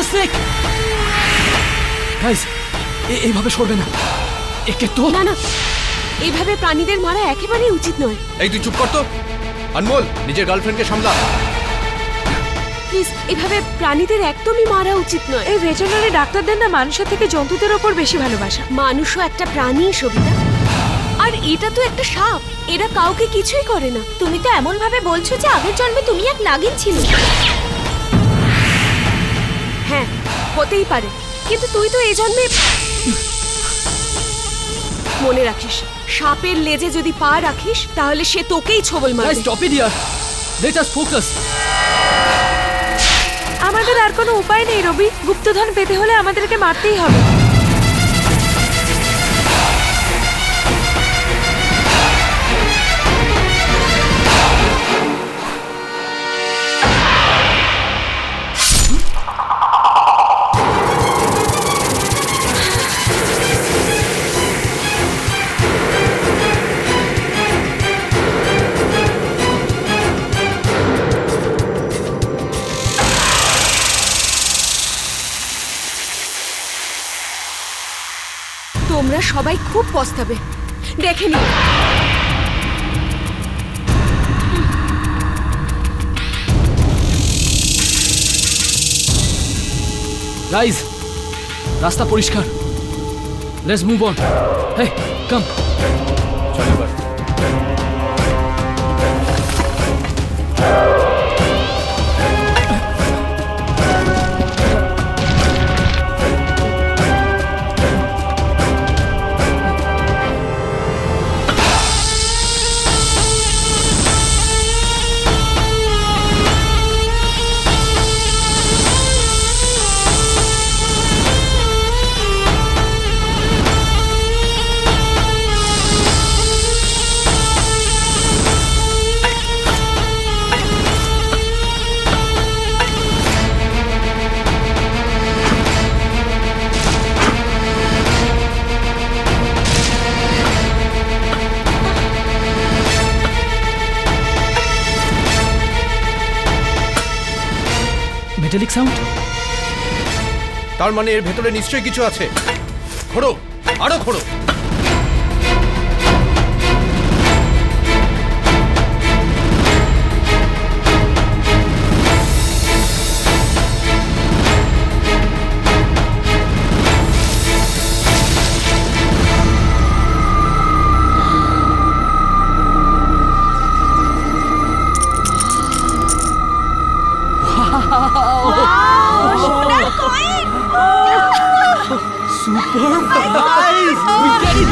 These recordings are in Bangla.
স্নেক। গাইস, এইভাবে সরবে না। একে তো না না, এইভাবে প্রাণীদের মারা একেবারেই উচিত নয়। এই তুই চুপ কর তো। আনমোল, নিজের গার্লফ্রেন্ডকে সামলা। প্লিজ, এইভাবে প্রাণীদের একদমই মারা উচিত নয়। এই ভেটেরিনারি ডাক্তারদের না মানুষের থেকে জন্তুদের ওপর বেশি ভালোবাসা। মানুষও একটা প্রাণী, সবিতা। আর এটা তো একটা সাপ, এরা কাউকে কিছুই করে না। তুমি তো এমন ভাবে বলছো যে আগের জন্মে তুমি এক নাগিন ছিলে। হ্যাঁ, হতেই পারে, কিন্তু তুই তো এই জন্মে। মনে রাখিস, সাপের লেজে যদি পা রাখিস তাহলে সে তোকেই ছোবল মারবে। Guys, stop it here. Let us focus. আমাদের আর কোনো উপায় নেই রবি, গুপ্তধন পেতে হলে আমাদেরকে মারতেই হবে। তোমরা সবাই খুব পস্তাবে, দেখে নি। গাইস, রাস্তা পরিষ্কার। Let's move on. Hey, come. চল এবার। Metallic sound. তার মানে এর ভেতরে নিশ্চয়ই কিছু আছে। খোঁড়ো, আরো খোঁড়ো। Super nice! We did it!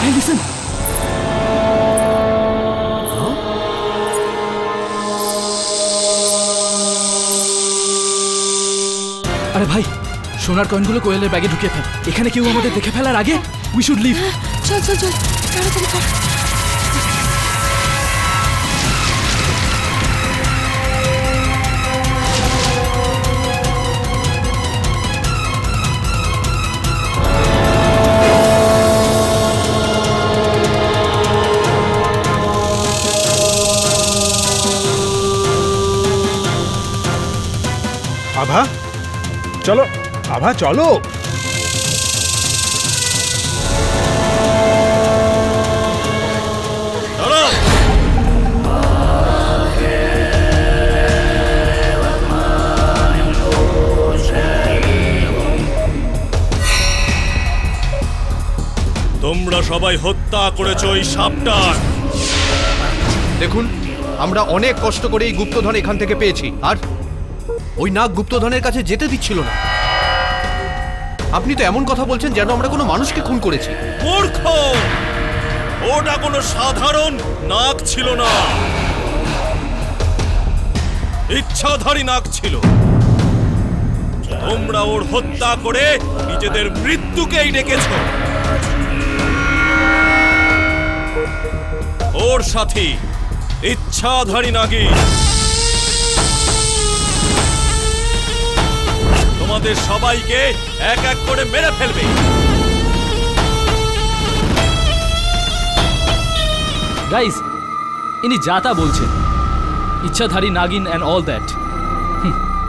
Hey, listen! আরে ভাই, সোনার কয়েনগুলো কোয়েলের ব্যাগে ঢুকিয়ে ফেল। এখানে কেউ আমাদের দেখে ফেলার আগে উই শুড লিভ। চল চল চল, তাড়াতাড়ি কর। আভা, চলো। আভা, চলো। তোমরা সবাই হত্যা করেছো ওই সাপটার। দেখুন, আমরা অনেক কষ্ট করে এই গুপ্তধন এখান থেকে পেয়েছি, আর ওই নাগ গুপ্তধনের কাছে যেতে দিচ্ছিল না। আপনি তো এমন কথা বলছেন যেন আমরা কোনো মানুষকে খুন করেছি। মূর্খ! ওটা কোনো সাধারণ নাগ ছিল না, ইচ্ছাধারী নাগ ছিল। তোমরা ওর হত্যা করে নিজেদের মৃত্যুকেই ডেকেছ। ওর সাথী ইচ্ছাধারী নাগী তোমাদের সবাইকে এক এক করে মেরে ফেলবে। গাইস, ইনি যা তা বলছেন, ইচ্ছাধারী নাগিন অ্যান্ড অল দ্যাট।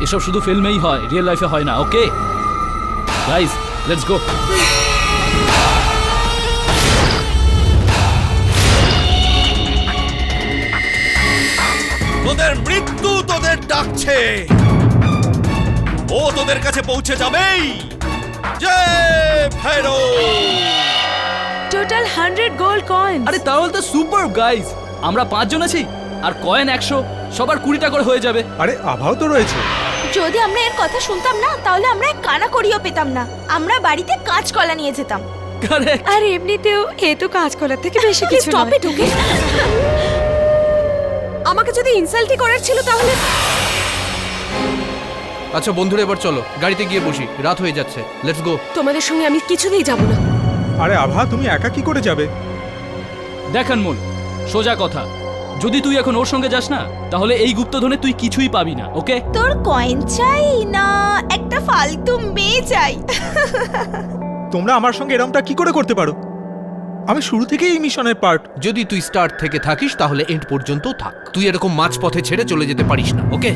এসব শুধু ফিল্মেই হয়, রিয়েল লাইফে হয় না। Okay guys, let's go. তোদের মৃত্যু তোদের ডাকছে, ও তোদের কাছে পৌঁছে যাবেই। জয় ভৈরব। Total 100 gold coin. আরে তাহলে তো সুপার গাইস, আমরা 5 জন আছি আর কয়েন 100, সবার 20টা করে হয়ে যাবে। আরে আভাও তো রয়েছে। যদি আমরা এর কথা শুনতাম না তাহলে আমরা এক কানা করিও পেতাম না, আমরা বাড়িতে কাঁচকলা নিয়ে যেতাম। কারেক্ট। আর এমনিতেও এ তো কাঁচকলার থেকে বেশি কিছু স্টপ নয়। ইট, ওকে? আমাকে যদি ইনসাল্টই করার ছিল তাহলে আচ্ছা বন্ধুরা, এবার চলো গাড়িতে গিয়ে বসি, রাত হয়ে যাচ্ছে। Let's go. তোমাদের সঙ্গে আমি কিছুতেই যাব না। আরে আভা, তুমি একা কি করে যাবে? দেখ আনমোল, সোজা কথা, যদি তুই এখন ওর সঙ্গে যাস না তাহলে এই গুপ্তধনে তুই কিছুই পাবি না। ওকে? তোর কয়েন চাই না একটা ফালতু মেয়ে চাই? তোমরা আমার সঙ্গে এরমটা কি করে করতে পারো? আমি শুরু থেকেই এই মিশনের পার্ট। যদি তুই স্টার্ট থেকে থাকিস তাহলে এন্ড পর্যন্ত থাক, তুই এরকম মাঝপথে ছেড়ে চলে যেতে পারিস না। ওকে?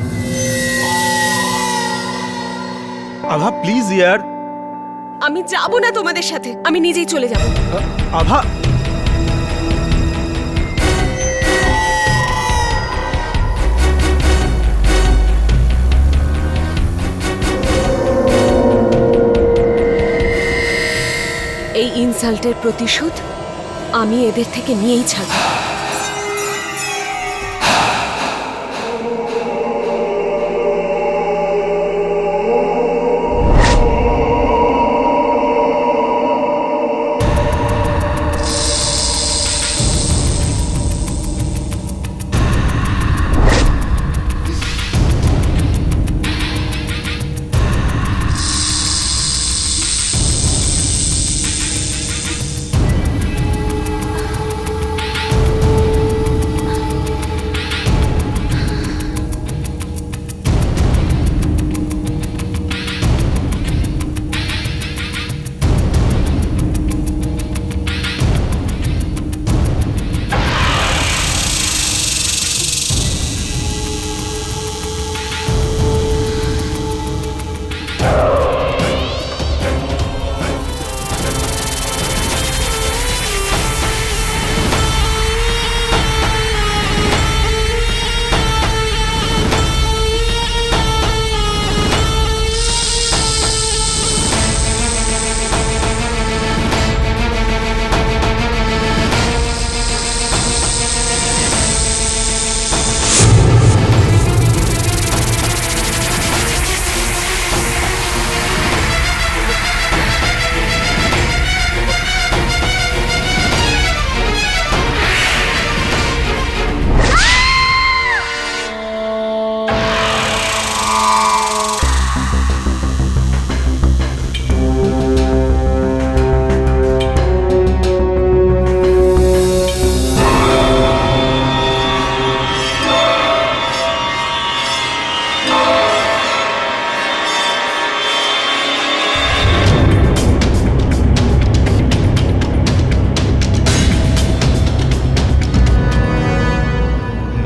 আভা প্লিজ ইয়ার। আমি যাব না তোমাদের সাথে, আমি নিজেই চলে যাব। আভা, এই ইনসাল্টের প্রতিশোধ আমি এদের থেকে নিয়েই ছাড়ব।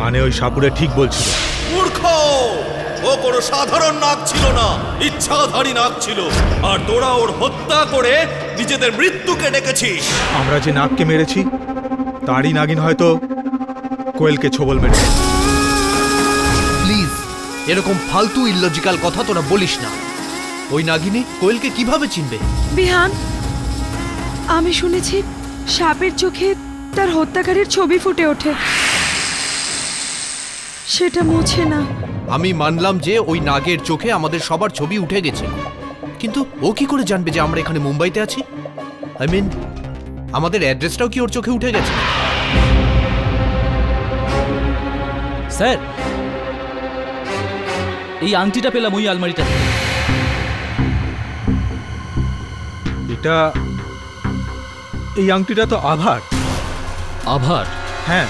মানে ওই সাপুরে ঠিক বলছিল। মূর্খ, ও কোনো সাধারণ নাগ ছিল না, ইচ্ছাধারী নাগ ছিল। আর তোরা ওর হত্যা করে নিজেদের মৃত্যুকে ডেকেছিস। আমরা যে নাগকে মেরেছি তারই নাগিন হয়তো কোয়েলকে ছোবল মেরেছে। প্লিজ এরকম ফালতু ইললজিক্যাল কথা তোরা বলিস না। ওই নাগিনী কোয়েলকে কিভাবে চিনবে? বিহান, আমি শুনেছি সাপের চোখে তার হত্যাকারীর ছবি ফুটে ওঠে, সেটা মোছে না। আমি মানলাম যে ওই নাগের চোখে আমাদের সবার ছবি উঠে গেছে, কিন্তু ও কি করে জানবে যে আমরা এখানে মুম্বাইতে আছি? আই মিন, আমাদের অ্যাড্রেসটাও কি ওর চোখে উঠে গেছে? স্যার, এই আংটিটা পেলাম ওই আলমারিটা। এটা, এই আংটিটা তো আভার। আভার? হ্যাঁ।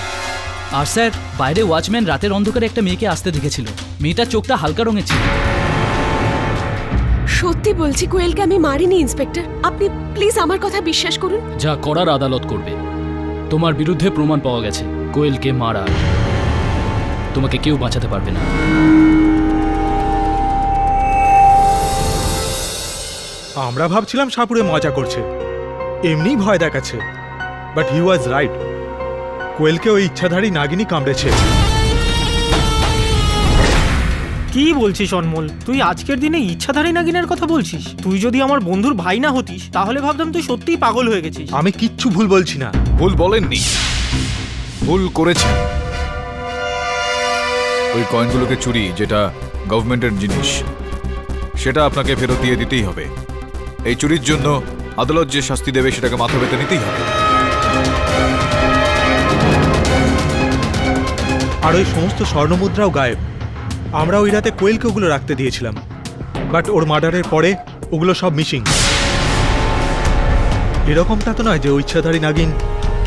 আর স্যার, বাইরে ওয়াচম্যান রাতের অন্ধকারে একটা মেয়েকে আসতে দেখেছিল। মেয়েটার চোখটা হালকা রঙের ছিল। সত্যি বলছি, কোয়েলকে আমি মারিনি ইন্সপেক্টর, আপনি প্লিজ আমার কথা বিশ্বাস করুন। যা করার আদালত করবে। তোমার বিরুদ্ধে প্রমাণ পাওয়া গেছে। কোয়েলকে মারার। তোমাকে কেউ বাঁচাতে পারবে না। আমরা ভাবছিলাম সাপুরে মজা করছে, এমনি ভয় দেখাচ্ছে, বাট হি ওয়াজ রাইট। কোয়েলকে ওই ইচ্ছাধারী নাগিনী কামড়েছে। কি বলছিস অনমোল? তুই আজকের দিনে ইচ্ছাধারী নাগিনের কথা বলছিস? তুই যদি আমার বন্ধুর ভাই না হতিস তাহলে ভাবতাম তুই সত্যিই পাগল হয়ে গেছিস। আমি কিচ্ছু ভুল বলছি না। ভুল বলেননি, ভুল করেছেন। ওই কয়েনগুলোকে চুরি, যেটা গভর্নমেন্টের জিনিস, সেটা আপনাকে ফেরত দিয়ে দিতেই হবে। এই চুরির জন্য আদালত যে শাস্তি দেবে সেটাকে মাথা পেতে নিতেই হবে। আর ওই সমস্ত স্বর্ণমুদ্রাও গায়েব। আমরা ওই রাতে কোয়েলকে ওগুলো রাখতে দিয়েছিলাম, বাট ওর মার্ডারের পরে ওগুলো সব মিসিং। এরকমটা তো নয় যে ওই ইচ্ছাধারী নাগিন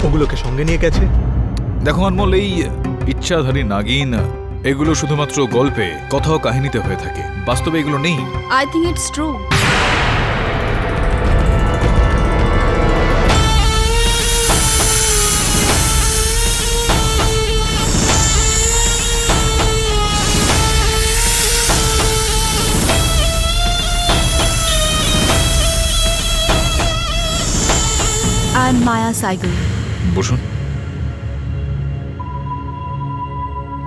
ওগুলোকে সঙ্গে নিয়ে গেছে। দেখো অনমোল, এই ইচ্ছাধারী নাগিন এগুলো শুধুমাত্র গল্পে, কথা ও কাহিনীতে হয়ে থাকে, বাস্তবে এগুলো নেই। I think it's true. I'm Maya Saigal. বসুন।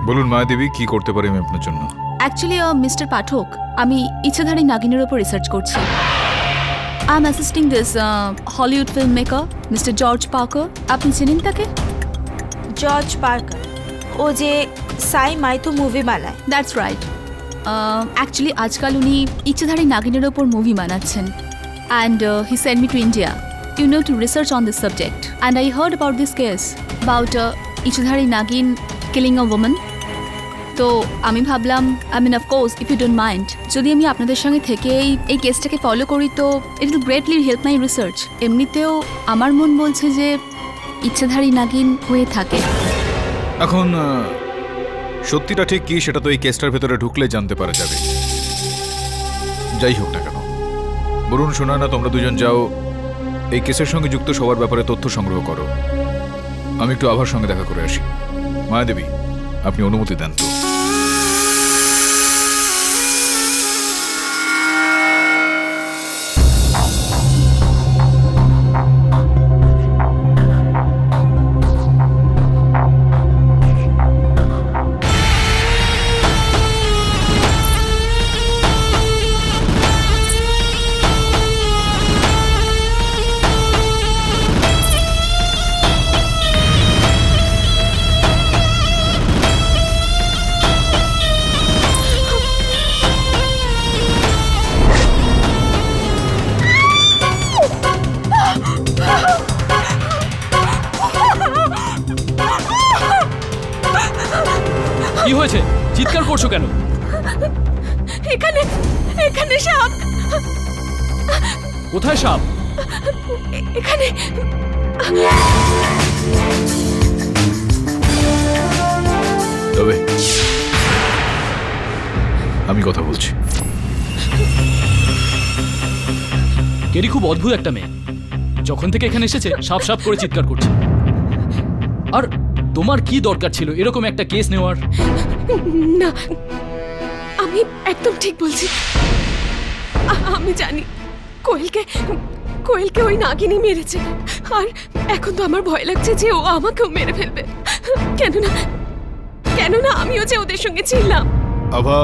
বলুন মায়াদেবী, কি করতে পারি আমি আপনার জন্য? অ্যাকচুয়ালি মিস্টার পাঠক, আমি ইচ্ছাধারী নাগিনের ওপর রিসার্চ করছি। I am assisting this Hollywood film maker mister George Parker. আপনি চেনেন তাকে? জর্জ পার্কার, ও যে সাই মাইথু মুভি বানায়। That's right. অ্যাকচুয়ালি আজকাল উনি ইচ্ছাধারী নাগিনের ওপর মুভি বানাচ্ছেন, and he send me to India, you know, to research on this subject. And I heard about this case, about ichchhadhari nagin killing a woman. তো আমি ভাবলাম, I mean, of course, if you don't mind, যদি আমি আপনাদের সঙ্গে থেকে এই কেসটাকে ফলো করি তো it will greatly help my research. এমনিতেও আমার মন বলছে যে ইচ্ছাধারী নাগিন হয়ে থাকে। এখন সত্যিটা ঠিক কি সেটা তো এই কেসটার ভেতরে ঢুকলে জানতে পারা যাবে। যাই হোক না কেন, বরুণ শোনা না, তোমরা দুজন যাও এই কেসের সঙ্গে যুক্ত সবার ব্যাপারে তথ্য সংগ্রহ করো। আমি একটু আভার সঙ্গে দেখা করে আসি। মায়াদেবী, আপনি অনুমতি দেন তো? কি হয়েছে? চিৎকার করছো কেন? এখানে সাপ। কোথায় সাপ? এখানে। তবে আমি কথা বলছি। কেরি খুব অদ্ভুত একটা মেয়ে। যখন থেকে এখানে এসেছে সাপ সাপ করে চিৎকার করছে। আর তোমার কি দরকার ছিল এরকম একটা কেস নেওয়ার? না, আমি একদম ঠিক বলছি। আমি জানি কোয়েলকে ওই নাগিনী মেরেছে, আর এখন তো আমার ভয় লাগছে যে ও আমাকেও মেরে ফেলবে। কেননা আমিও যে ওদের সঙ্গে ছিলাম। আভা,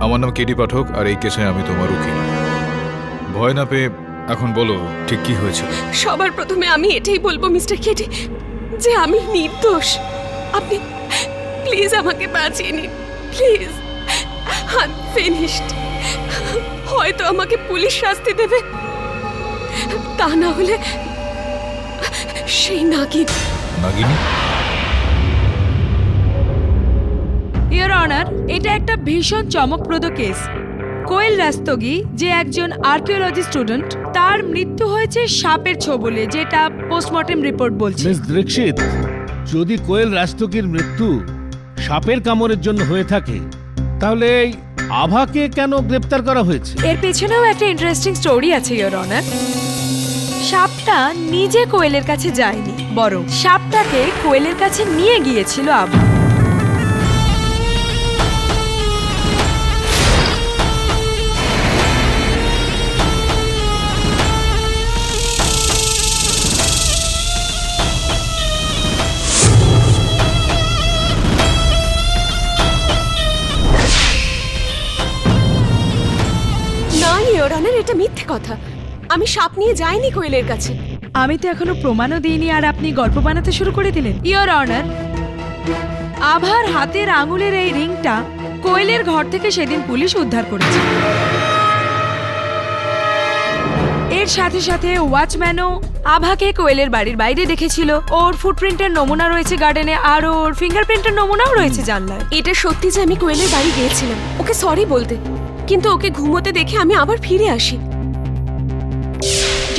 আমার নাম কেডি পাঠক, আর এই কেসে আমি তোমার উকিল। ভয় না পেয়ে এখন বলো ঠিক কি হয়েছে। সবার প্রথমে আমি এটাই বলবো মিস্টার কেডি যে আমি নির্দোষ। আপনি প্লিজ আমাকে বাঁচিয়ে নিন, প্লিজ। I am finished. হয়তো আমাকে পুলিশ শাস্তি দেবে, তা না হলে সেই নাগিনী। ইয়োর অনার, এটা একটা ভীষণ চমকপ্রদ কেস। কোয়েল রাস্তগি, যে একজন আর্কিওলজি স্টুডেন্ট, তার মৃত্যু হয়েছে সাপের ছোবলে, যেটা পোস্টমর্টেম রিপোর্ট বলছে। মিস দীক্ষিত, যদি কোয়েল রাস্তগির মৃত্যু সাপের কামড়ের জন্য হয়ে থাকে, তাহলে এই আভাকে কেন গ্রেপ্তার করা হয়েছে? এর পেছনেও একটা ইন্টারেস্টিং স্টোরি আছে ইয়োর অনার। সাপ সাপটা নিজে কোয়েলের কাছে যায়নি, বরং সাপটাকে কোয়েলের কাছে নিয়ে গিয়েছিল আভা। না ইওর অনার, এটা মিথ্যে কথা। আমি সাপ নিয়ে যাইনি কোয়েলের কাছে। আমি তো এখনো প্রমাণও দিইনি আর আপনি গল্প বানাতে শুরু করে দিলেন। ইওর অনার, আভার হাতের আঙুলের এই রিংটা কোয়েলের ঘর থেকে সেদিন পুলিশ উদ্ধার করেছে। এর সাথে সাথে ওয়াচম্যানও আভাকে কোয়েলের বাড়ির বাইরে দেখেছিল। ওর ফুটপ্রিন্টের নমুনা রয়েছে গার্ডেনে, আর ওর ফিঙ্গারপ্রিন্টের নমুনাও রয়েছে জানলায়। এটা সত্যি যে আমি কোয়েলের বাড়ি গিয়েছিলাম ওকে সরি বলতে, কিন্তু ওকে ঘুমোতে দেখে আমি আবার ফিরে আসি।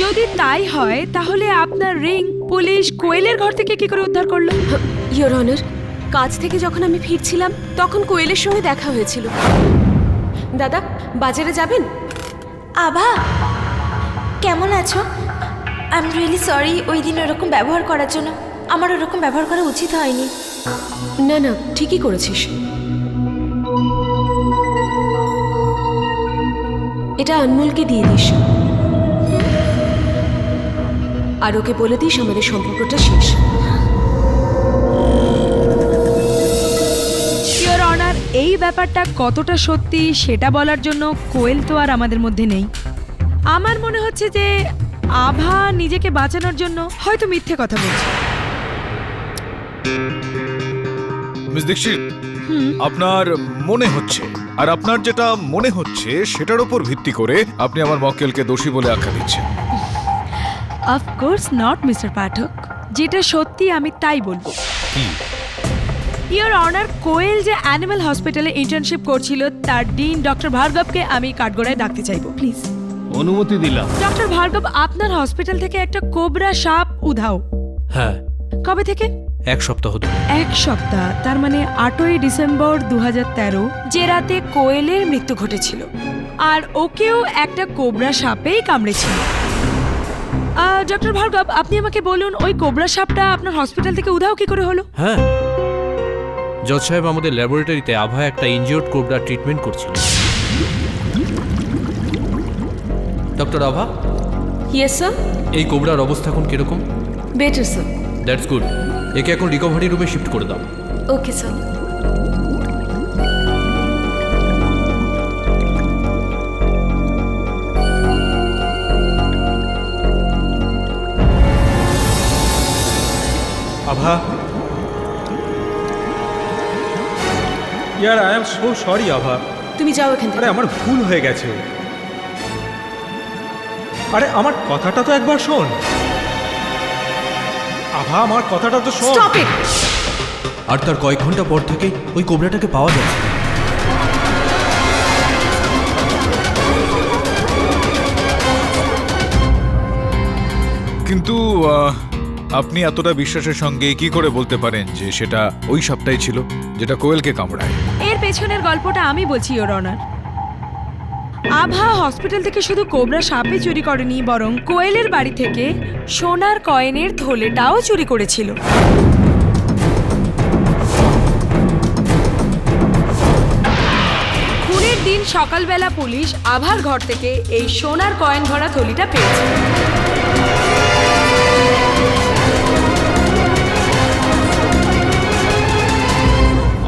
যদি তাই হয় তাহলে আপনার রিং পুলিশ কোয়েলের ঘর থেকে কি করে উদ্ধার করলো? ইওর অনার, কাজ থেকে যখন আমি ফিরছিলাম তখন কোয়েলের সঙ্গে দেখা হয়েছিল। দাদা, বাজারে যাবেন? আভা, কেমন আছো? আই এম রিয়েলি সরি ওই দিন ওরকম ব্যবহার করার জন্য। আমার ওরকম ব্যবহার করা উচিত হয়নি। না না, ঠিকই করেছিস। এটা আনমোলকে দিয়ে দিস, আর ওকে বলে দিস আমাদের সম্পর্কটা শেষ। ইওর অনার, এই ব্যাপারটা কতটা সত্যি সেটা বলার জন্য কোয়েল তো আর আমাদের মধ্যে নেই। আমার মনে হচ্ছে যে আভা নিজেকে বাঁচানোর জন্য হয়তো মিথ্যে কথা বলছে। মিস দীক্ষিত, আপনার মনে হচ্ছে, আর আপনার যেটা মনে হচ্ছে সেটার উপর ভিত্তি করে আপনি আমার মক্কেলকে দোষী বলে আখ্যা দিচ্ছেন। অফকোর্স নট মিস্টার পাঠক, যেটা সত্যি আমি তাই বলবো। ইওর অনার, কোয়েল যে অ্যানিমাল হসপিটালে ইন্টার্নশিপ করছিল তার ডিন ডক্টর ভার্গবকে আমি কাঠগড়ায় ডাকতে চাইবো, প্লিজ। অনুমতি দিলাম। ডক্টর ভার্গব, আপনার হসপিটাল থেকে একটা কোবরা সাপ উধাও। হ্যাঁ, কবে থেকে? 1 সপ্তাহ ধরে। 1 সপ্তাহ, তার মানে 8ই ডিসেম্বর 2013, যে রাতে কোয়েলের মৃত্যু ঘটেছিল। আর ওকেও একটা কোবরা সাপেই কামড়েছিল। ডক্টর ভার্গব, আপনি আমাকে বলুন ওই কোবরা সাপটা আপনার হসপিটাল থেকে উধাও কি করে হলো? হ্যাঁ, জজ সাহেব, আমাদের ল্যাবরেটরিতে আভা একটা ইনজিওর্ড কোবরা ট্রিটমেন্ট করছিল। ডক্টর আভা, ইয়েস স্যার। এই কোবরার অবস্থা এখন কিরকম? Better sir. That's good. একে এখন রিকভারি রুমে শিফট করে দাও। Okay sir. আভা, ইয়ার আই এম সো সরি আভা। তুমি যাও এখান থেকে। আরে আমার ভুল হয়ে গেছে। আরে আমার কথাটা তো একবার শোন আভা, আমার কথাটা তো শোন। Stop it. আর তার কয়েক ঘন্টা পর থেকে ওই কোবরাটাকে পাওয়া যাচ্ছে। কিন্তু আপনি এতটা বিশ্বাসের সঙ্গে কি করে বলতে পারেন যে সেটা ওই সাপটাই ছিল যেটা কোয়েলকে কামড়ায়? এর পেছনের গল্পটা আমি বলছি ইওর অনার। আভা হসপিটাল থেকে শুধু কোবরা সাপই চুরি করেনি, বরং কোয়েলের বাড়ি থেকে সোনার কয়েনের থলেটাও চুরি করেছিল। খুনের দিন সকালবেলা পুলিশ আভার ঘর থেকে এই সোনার কয়েন ভরা থলিটা পেয়েছে।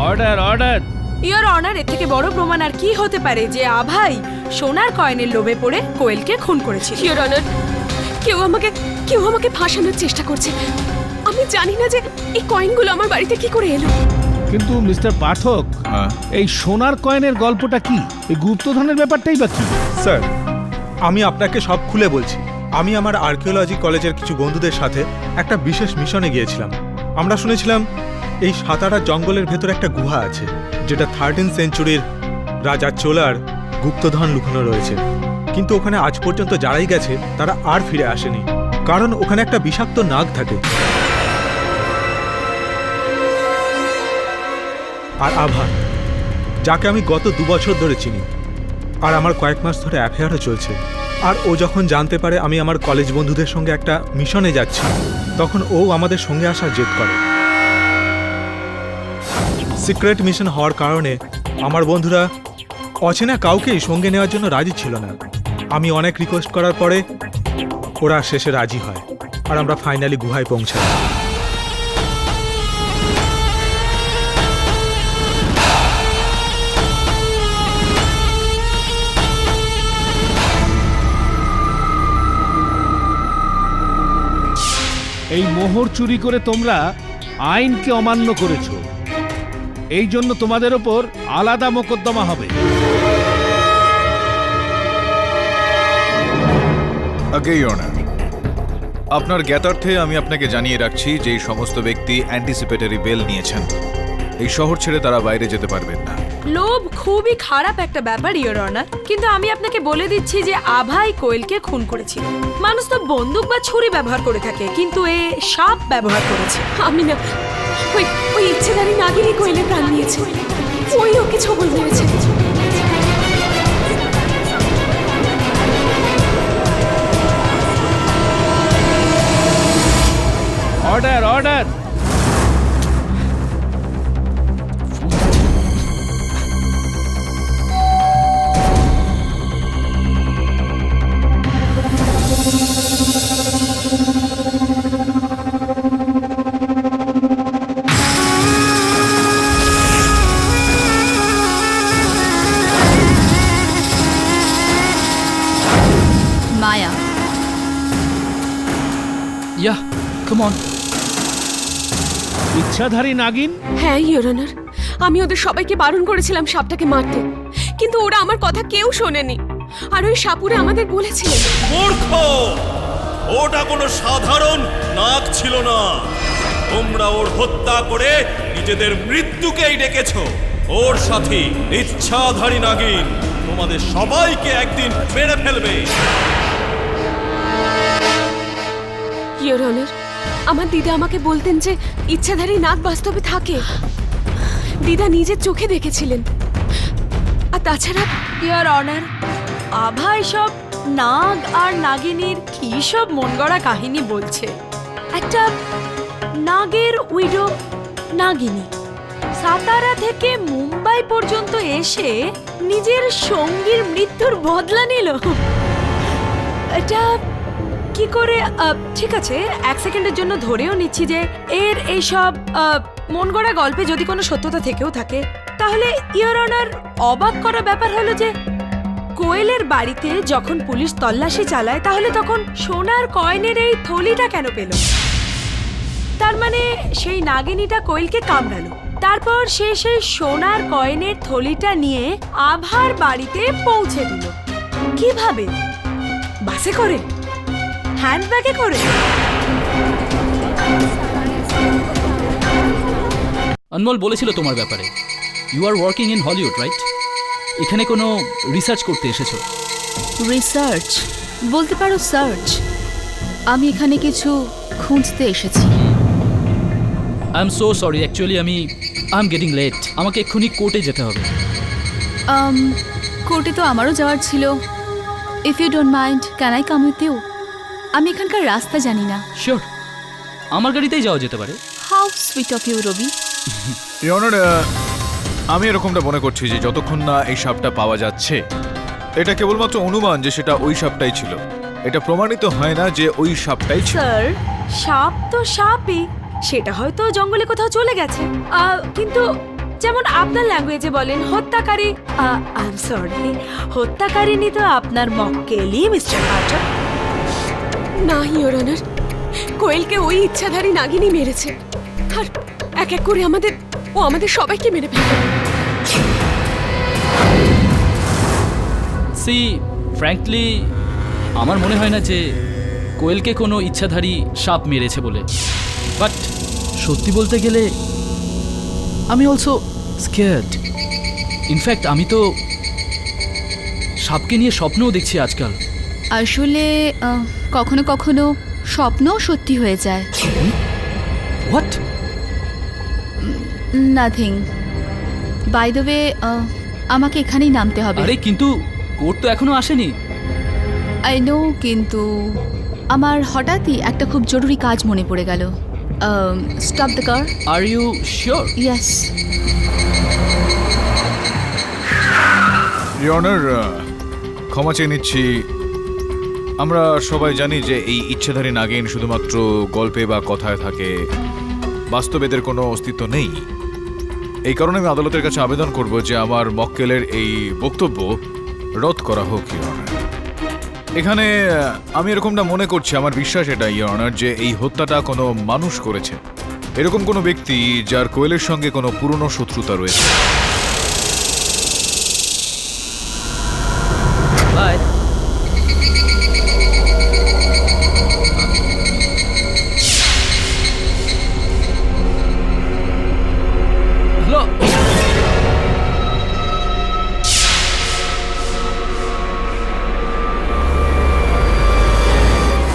Order order. ইওর অনার, এর থেকে বড় প্রমাণ আর কি হতে পারে যে আভাই সোনার কয়েনের লোভে পড়ে কোয়েলকে খুন করেছিল? ইওর অনার, কেউ আমাকে ফাঁসানোর চেষ্টা করছে। আমি জানি না যে এই কয়েনগুলো আমার বাড়িতে কি করে এলো। কিন্তু মিস্টার পাঠক, এই সোনার কয়েনের গল্পটা কি? এই গুপ্তধনের ব্যাপারটাই বা কি? স্যার, আমি আপনাকে সব খুলে বলছি। আমি আমার আর্কিওলজি কলেজের কিছু বন্ধুদের সাথে একটা বিশেষ মিশনে গিয়েছিলাম। আমরা শুনেছিলাম এই সাতারা জঙ্গলের ভেতর একটা গুহা আছে, যেটা 13th সেঞ্চুরির রাজা চোলার গুপ্তধন লুকানো রয়েছে। কিন্তু ওখানে আজ পর্যন্ত যারাই গেছে তারা আর ফিরে আসেনি, কারণ ওখানে একটা বিষাক্ত নাগ থাকে। আর আভা, যাকে আমি গত 2 বছর ধরে চিনি, আর আমার কয়েক মাস ধরে অ্যাফেয়ারও চলছে, আর ও যখন জানতে পারে আমি আমার কলেজ বন্ধুদের সঙ্গে একটা মিশনে যাচ্ছি, তখন ও আমাদের সঙ্গে আসার জেদ করে। সিক্রেট মিশন হওয়ার কারণে আমার বন্ধুরা অচেনা কাউকেই সঙ্গে নেওয়ার জন্য রাজি ছিল না। আমি অনেক রিকোয়েস্ট করার পরে ওরা শেষে রাজি হয়, আর আমরা ফাইনালি গুহায় পৌঁছাই। এই মোহর চুরি করে তোমরা আইনকে অমান্য করেছো, এই জন্য তোমাদের ওপর আলাদা মোকদ্দমা হবে। আগে অনার, আপনার জ্ঞাতার্থে আমি আপনাকে জানিয়ে রাখছি যে এই সমস্ত ব্যক্তি অ্যান্টিসিপেটরি বেল নিয়েছেন। এই শহর ছেড়ে তারা বাইরে যেতে পারবেন না। লোভ খুবই খারাপ একটা ব্যাপার ইওর অনার, কিন্তু আমি আপনাকে বলে দিচ্ছি যে আভাই কোয়েলকে খুন করেছিল। মানুষ তো বন্দুক বা ছুরি ব্যবহার করে থাকে, কিন্তু এ সাপ ব্যবহার করেছে। আমি না, ওই ওই ইচ্ছেধারী নাগিনী কোয়েলের প্রাণ নিয়েছে, ওই ওকে ছবল মেরেছে। Order, order! Maya, Yeah, come on. ইচ্ছাধারী নাগিন? হ্যাঁ ইওর অনার, আমি ওদের সবাইকে বারণ করেছিলাম সাপটাকে মারতে, কিন্তু ওরা আমার কথা কেউ শোনেনি। আর ওই সাপুরে আমাদের বলেছিলেন। মূর্খ! ওটা কোনো সাধারণ নাগ ছিল না। তোমরা ওর হত্যা করে নিজেদের মৃত্যুকেই ডেকেছো। ওর সাথে ইচ্ছাধারী নাগিন তোমাদের সবাইকে একদিন মেরে ফেলবে। ইওর অনার, আমার দিদা আমাকে বলতেন যে ইচ্ছাধারী নাগ বাস্তবে থাকে। দিদা নিজের চোখে দেখেছিলেন। আর তাছাড়া ইওর অনার, আভাই সব নাগ আর নাগিনীর কি সব মন গড়া কাহিনী বলছে। একটা নাগের উইডো নাগিনী সাতারা থেকে মুম্বাই পর্যন্ত এসে নিজের সঙ্গীর মৃত্যুর বদলা নিল। এটা কি করে? ঠিক আছে, এক সেকেন্ডের জন্য ধরেও নিচ্ছি যে এর এইসব মন গড়া গল্পে যদি কোনো সত্যতা থেকেও থাকে, তাহলে ইওর অনার অবাক করা ব্যাপার হলো যে কোয়েলের বাড়িতে যখন পুলিশ তল্লাশি চালায়, তাহলে তখন সোনার কয়েনের এই থলিটা কেন পেল? তার মানে সেই নাগিনীটা কোয়েলকে কামড়ালো, তারপর সে সেই সোনার কয়েনের থলিটা নিয়ে আভার বাড়িতে পৌঁছে দিল। কিভাবে? বাসে করে? হ্যান্ডব্যাগে করে? অনমোল বলেছিল তোমার ব্যাপারে। You are working in Hollywood, right? এখানে কোনো রিসার্চ করতে এসেছো? রিসার্চ বলতে পারো সার্চ। আমি এখানে কিছু খুঁজতে এসেছি। I am so sorry, actually I am getting late. আমাকে এক্ষুনি কোর্টে যেতে হবে। কোর্টে তো আমারও যাওয়ার ছিল। If you don't mind, can I come with you? আমি এখানকার রাস্তা জানি না। শিওর, আমার গাড়িতেই যাওয়া যেতে পারে। How sweet of you, Robi. অনার, আমি এরকমটা মনে করছি যে যতক্ষণ না এই সাপটা পাওয়া যাচ্ছে, এটা কেবলমাত্র অনুমান যে সেটা ওই সাপটাই ছিল। এটা প্রমাণিত হয় না যে ওই সাপটাই ছিল। স্যার, সাপ তো সাপই, সেটা হয়তো জঙ্গলে কোথাও চলে গেছে। কিন্তু যেমন আপনার ল্যাঙ্গুয়েজে বলেন হত্যাকারী, আই এম সরি, হত্যাকারিনী তো আপনার মক্কেলই মিস্টার কার্টার। না ইওর অনার, কোয়েলকে ওই ইচ্ছাধারী নাগিনী মেরেছে। আর এক এক করে আমাদের সবাইকে মেরে ফেলবে। সি ফ্র্যাঙ্কলি, আমার মনে হয় না যে কোয়েলকে কোনো ইচ্ছাধারী সাপ মেরেছে বলে। বাট সত্যি বলতে গেলে আমি অলসো স্কেয়ার্ড। ইনফ্যাক্ট আমি তো সাপকে নিয়ে স্বপ্নও দেখছি আজকাল। আসলে কখনো কখনো স্বপ্নও সত্যি হয়ে যায়। What? Nothing. By the way, আমাকে এখানেই নামতে হবে। আরে কিন্তু কোর্ট তো এখনো আসেনি। আই নো, কিন্তু আমার হঠাৎই একটা খুব জরুরি কাজ মনে পড়ে গেল। Stop the car. Are you sure? Yes. Your honour, ক্ষমা চেয়ে নিচ্ছি। আমরা সবাই জানি যে এই ইচ্ছাধারী নাগিন শুধুমাত্র গল্পে বা কথায় থাকে, বাস্তবেদের কোনো অস্তিত্ব নেই। এই কারণে আমি আদালতের কাছে আবেদন করব যে আমার মক্কেলের এই বক্তব্য রদ করা হোক, ইওর অনার। এখানে আমি এরকমটা মনে করছি, আমার বিশ্বাস এটা ইওর অনার, যে এই হত্যাটা কোনো মানুষ করেছে, এরকম কোনো ব্যক্তি যার কোয়েলের সঙ্গে কোনো পুরনো শত্রুতা রয়েছে। বাই। হ্যালো।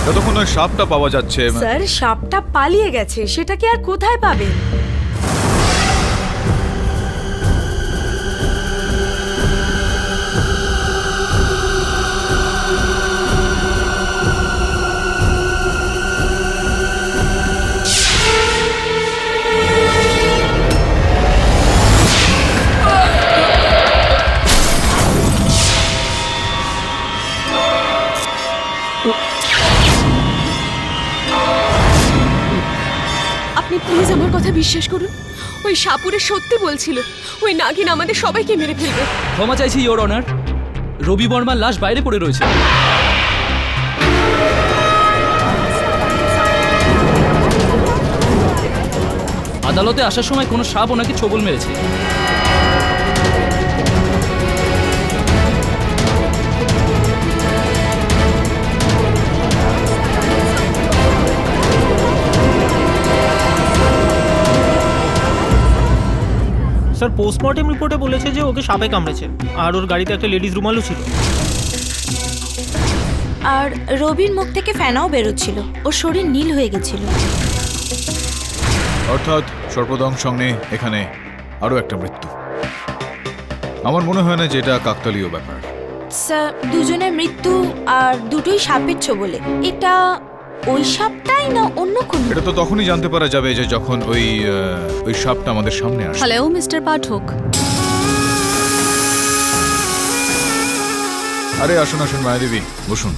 যতক্ষণ ওই সাপটা পাওয়া যাচ্ছে, স্যার, সাপটা পালিয়ে গেছে, সেটাকে আর কোথায় পাবেন? আপনি প্লিজ আমার কথা বিশ্বাস করুন, ওই সাপুরে সত্যি বলছিল ওই নাগিন আমাদের সবাইকে মেরে ফেলবে। ক্ষমা চাইছি ইওর অনার, রবি বর্মার লাশ বাইরে পড়ে রয়েছে। আদালতে আসার সময় কোনো সাপ ওনাকে ছোবল মেরেছে। স্যার, পোস্টমর্টেম রিপোর্টে বলেছে যে ওকে সাপে কামড়েছে, আর ওর গাড়িতে একটা লেডিস রুমালও ছিল। আর রবির মুখ থেকে ফেনাও বেরোচ্ছিল, ওর শরীর নীল হয়ে গেছিল। অর্থাৎ সর্পদং সঙ্গে এখানে আরও একটা মৃত্যু। আমার মনে হয় না যে এটা কাকতালীয় ব্যাপার। স্যার, দুজনের মৃত্যু আর দুটোই সাপের ছোবলে। এটা ওই সাপটাই না অন্য কোনো? এটা তো তখনই জানতে পারা যাবে যে যখন ওই সাপটা আমাদের সামনে আসে। হ্যালো মিস্টার পাঠক। আরে আসুন আসুন মায়াদেবী, বসুন।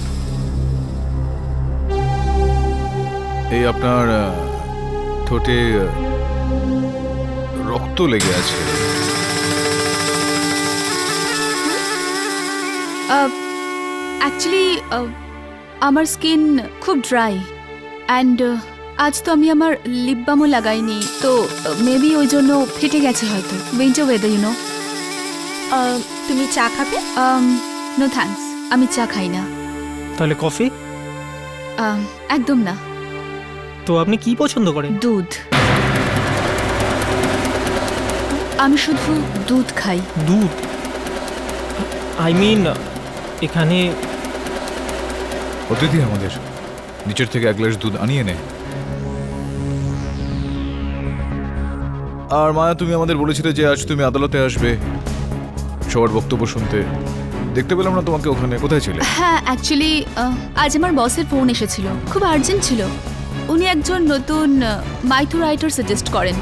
এই আপনার ঠোঁটে রক্ত লেগে আছে। অ্যাকচুয়ালি আমার স্কিন খুব ড্রাই, অ্যান্ড আজ তো আমি আমার লিপ বামও লাগাইনি, তো মেবি ওই জন্য ফেটে গেছে হয়তো। Winter weather, you know. তুমি চা খাবে? নো থ্যাঙ্কস, আমি চা খাই না। তাহলে কফি? একদম না। তো আপনি কি পছন্দ করেন? দুধ। আমি শুধু দুধ খাই। দুধ? আই মিন, এখানে অতিথি আমাদের, নিচের থেকে এক গ্লাস দুধ আনিয়ে নে। আর মায়া, তুমি আমাদের বলেছিলে যে আজ তুমি আদালতে আসবে সবার বক্তব্য শুনতে। দেখতে পেলাম না তোমাকে ওখানে, কোথায় ছিলে? হ্যাঁ, অ্যাকচুয়ালি আজ আমার বসের ফোন এসেছিল, খুব আর্জেন্ট ছিল। উনি একজন নতুন মাইথো রাইটার সাজেস্ট করেন,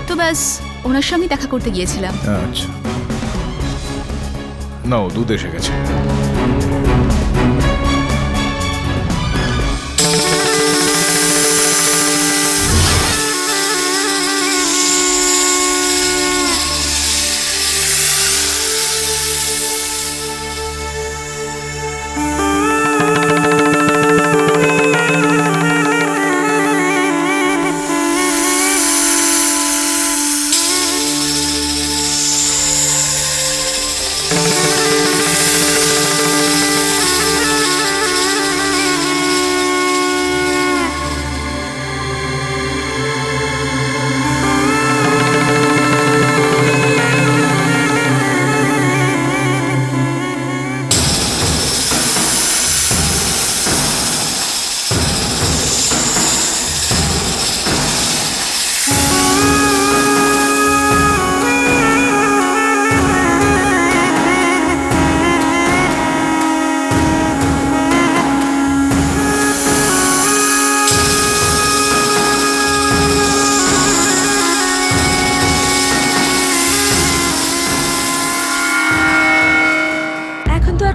তো ব্যাস ওনার সঙ্গে দেখা করতে গিয়েছিলাম। আচ্ছা, নাও দুধ এসে গেছে।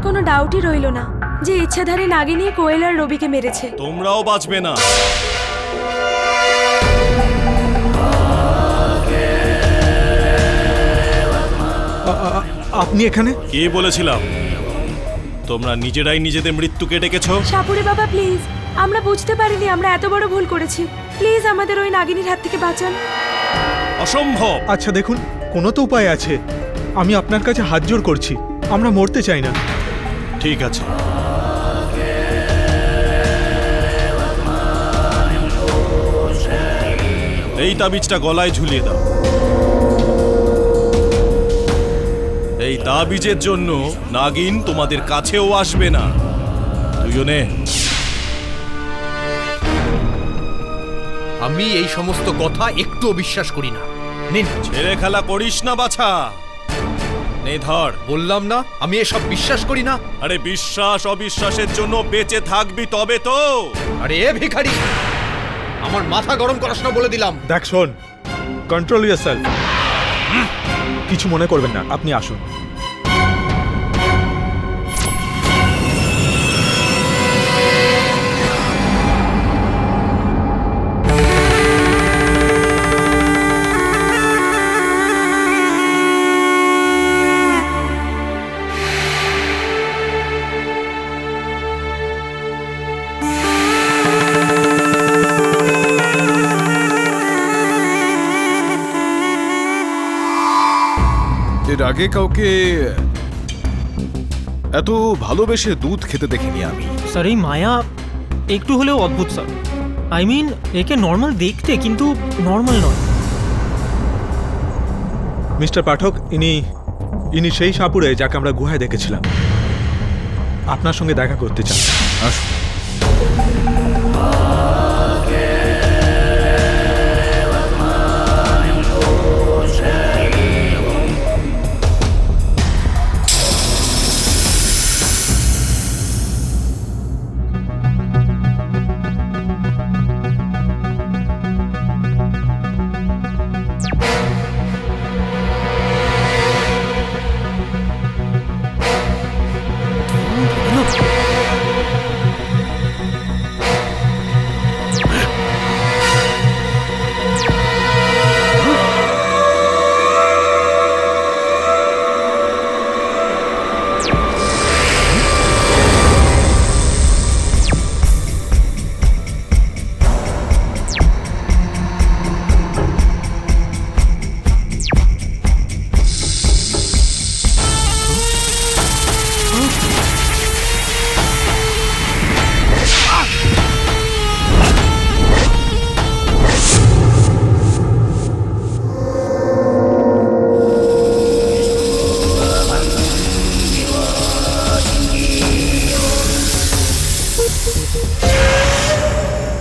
কোনো ডাউটই রইল না যে ইচ্ছাধারী নাগিনী কোয়েল আর রবিকে মেরেছে। তোমরাও বাঁচবে না। আপনি এখানে? কি বলেছিলাম? তোমরা নিজেরাই নিজেদের মৃত্যুকে ডেকেছো। সাপুরে বাবা প্লিজ, আমরা বুঝতে পারিনি আমরা এত বড় ভুল করেছি। প্লিজ আমাদের ওই নাগিনীর হাত থেকে বাঁচান। অসম্ভব। আচ্ছা দেখুন, কোনো তো উপায় আছে। আমি আপনার কাছে হাত জোড় করছি, আমরা মরতে চাই না। ঠিক আছে, এই তাবিজটা গলায় ঝুলিয়ে দাও। এই তাবিজের জন্য নাগিন তোমাদের কাছেও আসবে না। দুজনে। আমি এই সমস্ত কথা একটুও বিশ্বাস করি না। নিন। ছেলে খেলা করিস না বাছা। নে ধর। বললাম না আমি এসব বিশ্বাস করি না। আরে বিশ্বাস অবিশ্বাসের জন্য বেঁচে থাকবি তবে তো। আরে এ ভিখারি, আমার মাথা গরম করাস না বলে দিলাম। দেখ শোন, কন্ট্রোল ইয়ারসেলফ। কিছু মনে করবেন না, আপনি আসুন। এর আগে কাউকে এত ভালোবেসে দুধ খেতে দেখিনি আমি। স্যার এই মায়া একটু হলেও অদ্ভুত স্যার। আই মিন একে নর্মাল দেখতে, কিন্তু নর্মাল নয়। মিস্টার পাঠক, ইনি সেই সাপুরে যাকে আমরা গুহায় দেখেছিলাম। আপনার সঙ্গে দেখা করতে চান। আসুন।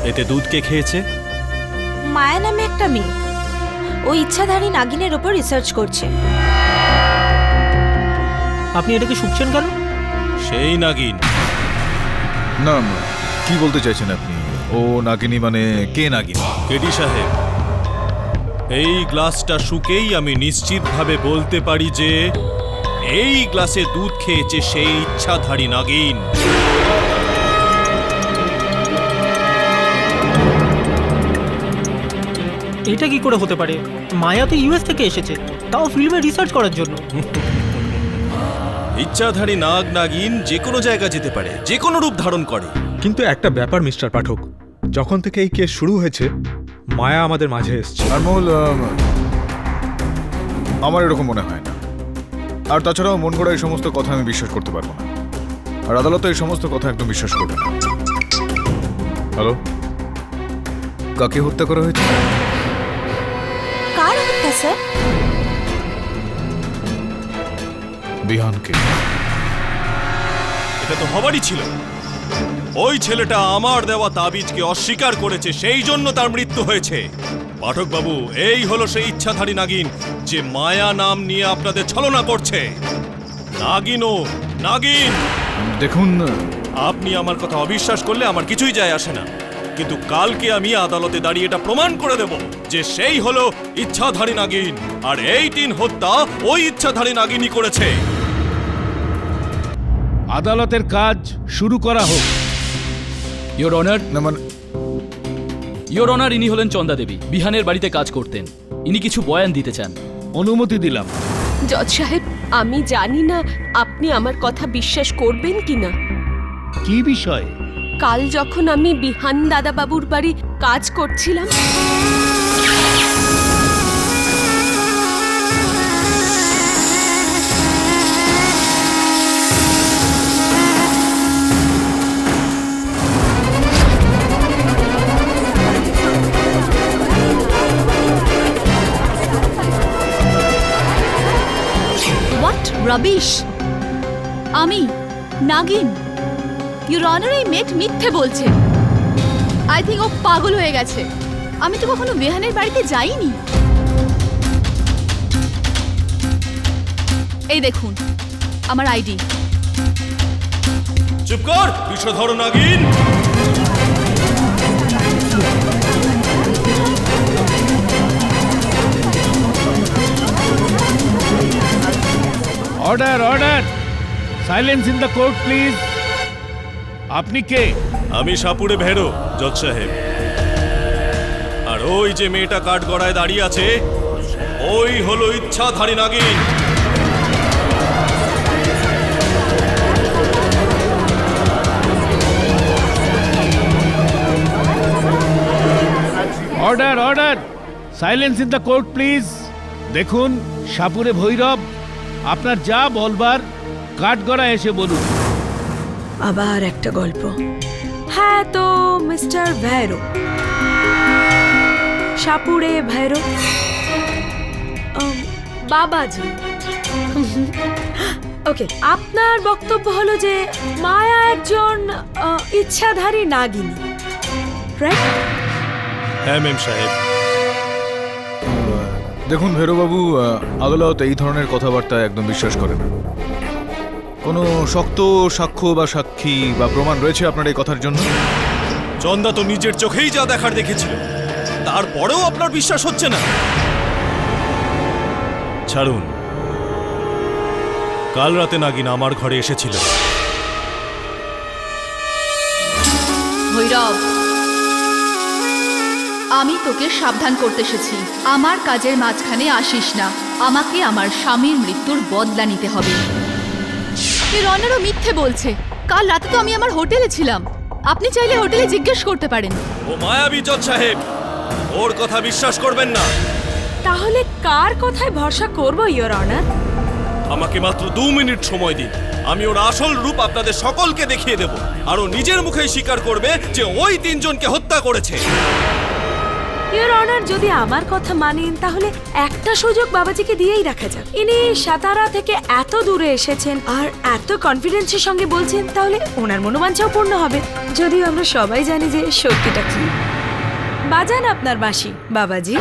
এতে দুধ কে খেয়েছে? মায়া নামে একটা মেয়ে, ও ইচ্ছাধারী নাগিনের ওপর রিসার্চ করছে। আপনি এটাকে শুকছেন কেন? সেই নাগিন। না, কি বলতে চাইছেন আপনি? ও নাগিনী মানে কে নাগিনী? কেডি সাহেব, এই গ্লাসটা শুকেই আমি নিশ্চিতভাবে বলতে পারি যে এই গ্লাসে দুধ খেয়েছে সেই ইচ্ছাধারী নাগিন। এটা কি করে হতে পারে? মায়া তো ইউএস থেকে এসেছে, তাও ফিল্মে রিসার্চ করার জন্য। ইচ্ছাধারী নাগ নাগিন যে কোনো জায়গা যেতে পারে, যে কোনো রূপ ধারণ করে। কিন্তু একটা ব্যাপার মিস্টার পাঠক, যখন থেকে এই কেস শুরু হয়েছে মায়া আমাদের মাঝে এসছে। আর মহল, আমার এরকম মনে হয় না। আর তাছাড়াও মন গড়া এই সমস্ত কথা আমি বিশ্বাস করতে পারবো না। আর আদালতে এই সমস্ত কথা একদম বিশ্বাস করবে না। হ্যালো, কাকে হত্যা করা হয়েছে? কার হত্যা স্যার? বিহানকে। এটা তো হবারই ছিল। ওই ছেলেটা আমার দেওয়া তাবিজকে অস্বীকার করেছে, সেই জন্য তার মৃত্যু হয়েছে। পাঠক বাবু, এই হলো সেই ইচ্ছাধারী নাগিন যে মায়া নাম নিয়ে আপনাদের ছলনা করছে। নাগিনও নাগিন। দেখুন, আপনি আমার কথা অবিশ্বাস করলে আমার কিছুই যায় আসে না, কিন্তু কালকে আমি আদালতে দাঁড়িয়ে এটা প্রমাণ করে দেব যে সেই হলো ইচ্ছাধারী নাগিন, আর এই 3 হত্যা ওই ইচ্ছাধারী নাগিনই করেছে। আদালতের কাজ শুরু করা হোক। ইয়োর অনার, না মানে ইয়োর অনার, ইনি হলেন চন্দা দেবী, বিহানের বাড়িতে কাজ করতেন। ইনি কিছু বয়ান দিতে চান। অনুমতি দিলাম। জজ সাহেব, আমি জানি না আপনি আমার কথা বিশ্বাস করবেন কিনা। কি বিষয়? কাল যখন আমি বিহান দাদাবাবুর বাড়ি কাজ করছিলাম, হোয়াট রাবিশ! আমি নাগিন? ইউর অনার, এই মেট মিথ্যে বলছে। আই থিঙ্ক ও পাগল হয়ে গেছে। আমি তো কখনো বেহানের বাড়িতে যাইনি। এই দেখুন আমার আইডি। চুপ কর বিষধর নাগিন। Order, order! Silence in the court please. আপনি কে? আমি সাপুড়ে ভেরো, জজ সাহেব। আর ওই যে মেয়েটা কাঠগড়ায় দাঁড়িয়ে আছে, ওই হলো ইচ্ছাধারী নাগিন। Order, order! Silence in the court please. দেখুন সাপুরে ভৈরব, আপনার যা বলবার কাঠগড়া এসে বলুন। আবার একটা গল্প। হ্যাঁ, তো মিস্টার ভৈরো, সাপুড়ে ভৈরো, বাবাজি। ওকে, আপনার বক্তব্য হলো যে মায়া একজন ইচ্ছাধারী নাগিনী, রাইট? হ্যাঁ মেম সাহেব। দেখুন ভেরোবাবু, আদালত এই ধরনের কথাবার্তা একদম বিশ্বাস করে না। কোনো শক্ত সাক্ষ্য বা সাক্ষী বা প্রমাণ রয়েছে আপনার এই কথার জন্য? চন্দা তো নিজের চোখেই যা দেখার দেখেছিল, তারপরেও আপনার বিশ্বাস হচ্ছে না? ছাড়ুন। কাল রাতে নাগিন আমার ঘরে এসেছিল। ভৈরব, আমি তোকে সাবধান করতে এসেছি। আমার কাজের মাঝখানে আসিস না। আমাকে আমার স্বামীর মৃত্যুর বদলা নিতে হবে। এর অনারও মিথ্যে বলছে। কাল রাতে তো আমি আমার হোটেলে ছিলাম। আপনি চাইলে হোটেলে জিজ্ঞেস করতে পারেন। ও মায়াবী জজ সাহেব, ওর কথা বিশ্বাস করবেন না। তাহলে কার কথায় ভরসা করবো ইয়োর অনার? আমাকে মাত্র 2 মিনিট সময় দিন। আমি ওর আসল রূপ আপনাদের সকলকে দেখিয়ে দেব। আর ও নিজের মুখেই স্বীকার করবে যে ওই 3 জনকে হত্যা করেছে। ইয়োর অনার, যদি আমার কথা মানেন তাহলে একটা সুযোগ বাবাজিকে দিয়েই রাখা যাক। ইনি সাতারা থেকে এত দূরে এসেছেন আর এত কনফিডেন্সের সঙ্গে বলছেন, তাহলে ওনার মনোবাঞ্ছাও পূর্ণ হবে। যদিও আমরা সবাই জানি যে সত্যিটা কি। বাজান আপনার বাঁশি বাবাজি।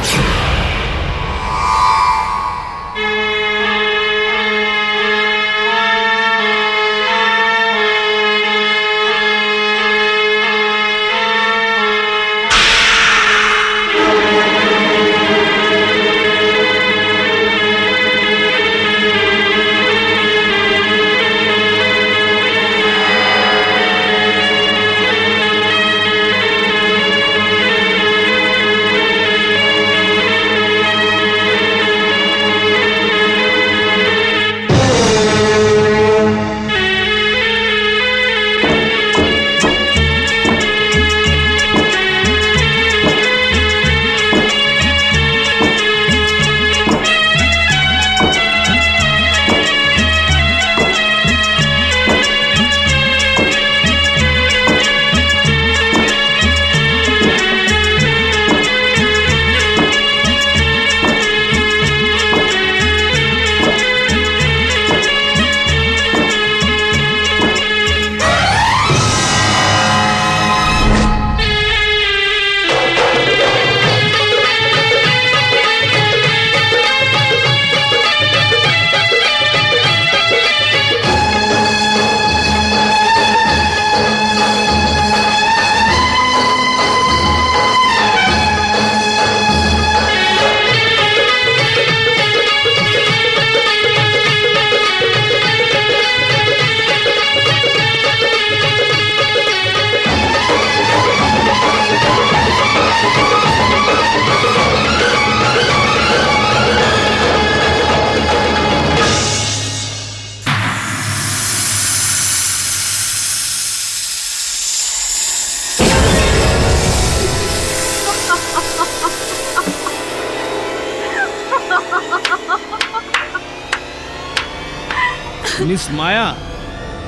Miss Maya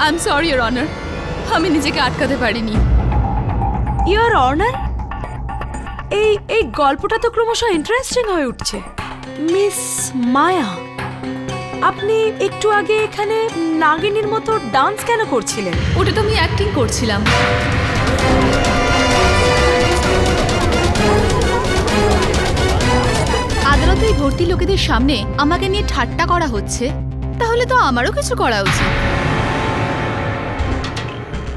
I am sorry your honour, আমি নিজেকে আটকাতে পারিনি। ইওর অনার, এই গল্পটা তো ক্রমশ ইন্টারেস্টিং হয়ে উঠছে। মিস মায়া, আপনি একটু আগে এখানে নাগিনীর মতো ডান্স কেন করছিলেন? ওটা তো আমি অ্যাক্টিং করছিলাম। আদালতে এই ভর্তি লোকেদের সামনে আমাকে নিয়ে ঠাট্টা করা হচ্ছে, তাহলে তো আমারও কিছু করা উচিত।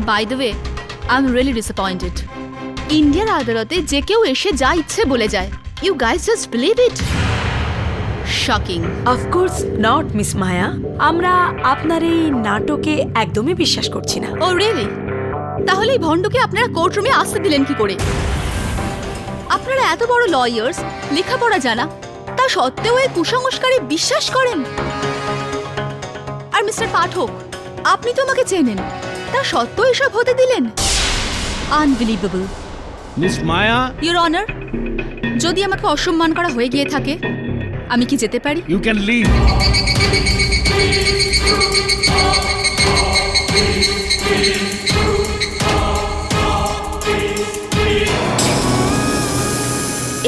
By the way, I am really disappointed. ইন্ডিয়ার আদালতে যে কেউ এসে যা ইচ্ছে বলে যায়। You guys just believe it? Shocking. Of course not miss Maya, আমরা আপনার এই নাটকে একদমই বিশ্বাস করছি না। Oh really? তাহলে এই ভণ্ডকে আপনারা কোর্টরুমে আসতে দিলেন কি করে? আপনারা এত বড় লয়ার্স, লেখাপড়া জানা, তা সত্ত্বেও এই কুসংস্কারে বিশ্বাস করেন? আর মিস্টার পাঠক, আপনি তো আমাকে চেনেন, তা সত্ত্বেও এসব হতে দিলেন? Unbelievable. Miss Maya, your honour, যদি আমাকে অসম্মান করা হয়ে গিয়ে থাকে, আমি কি যেতে পারি? You can leave.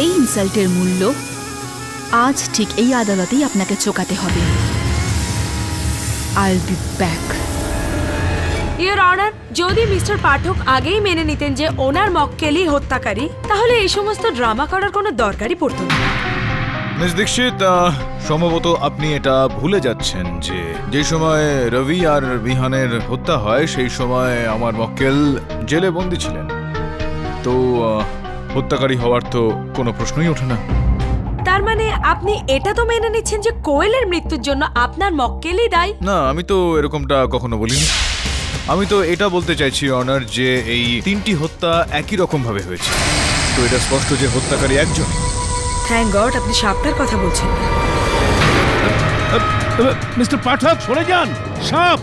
এই ইনসাল্টের মূল্য আজ ঠিক এই আদালতেই আপনাকে চোকাতে হবে। I will be back. Your honour, যদি মিস্টার পাঠক আগেই মেনে নিতেন যে ওনার মক্কেলই হত্যাকারী, তাহলে এই সমস্ত ড্রামা করার কোনো দরকারই পড়তো না। মিস দীক্ষিত, সম্ভবত আপনি এটা ভুলে যাচ্ছেন যে যে সময় রবি আর বিহানের হত্যা হয় সেই সময় আমার মক্কেল জেলে বন্দী ছিলেন। তো হত্যাকারী হওয়ার তো কোনো প্রশ্নই ওঠে না। তার মানে আপনি এটা তো মেনে নিচ্ছেন যে কোয়েলের মৃত্যুর জন্য আপনার মক্কেলই দায়ী? না, আমি তো এরকমটা কখনো বলিনি। আমি তো এটা বলতে চাইছি অনার যে এই তিনটি হত্যা একই রকম ভাবে হয়েছে, তো এটা স্পষ্ট যে হত্যাকারী একজন। থ্যাংক গড আপনি সাপটার কথা বলছেন। মিস্টার পাঠক, সরে যান, সাপ।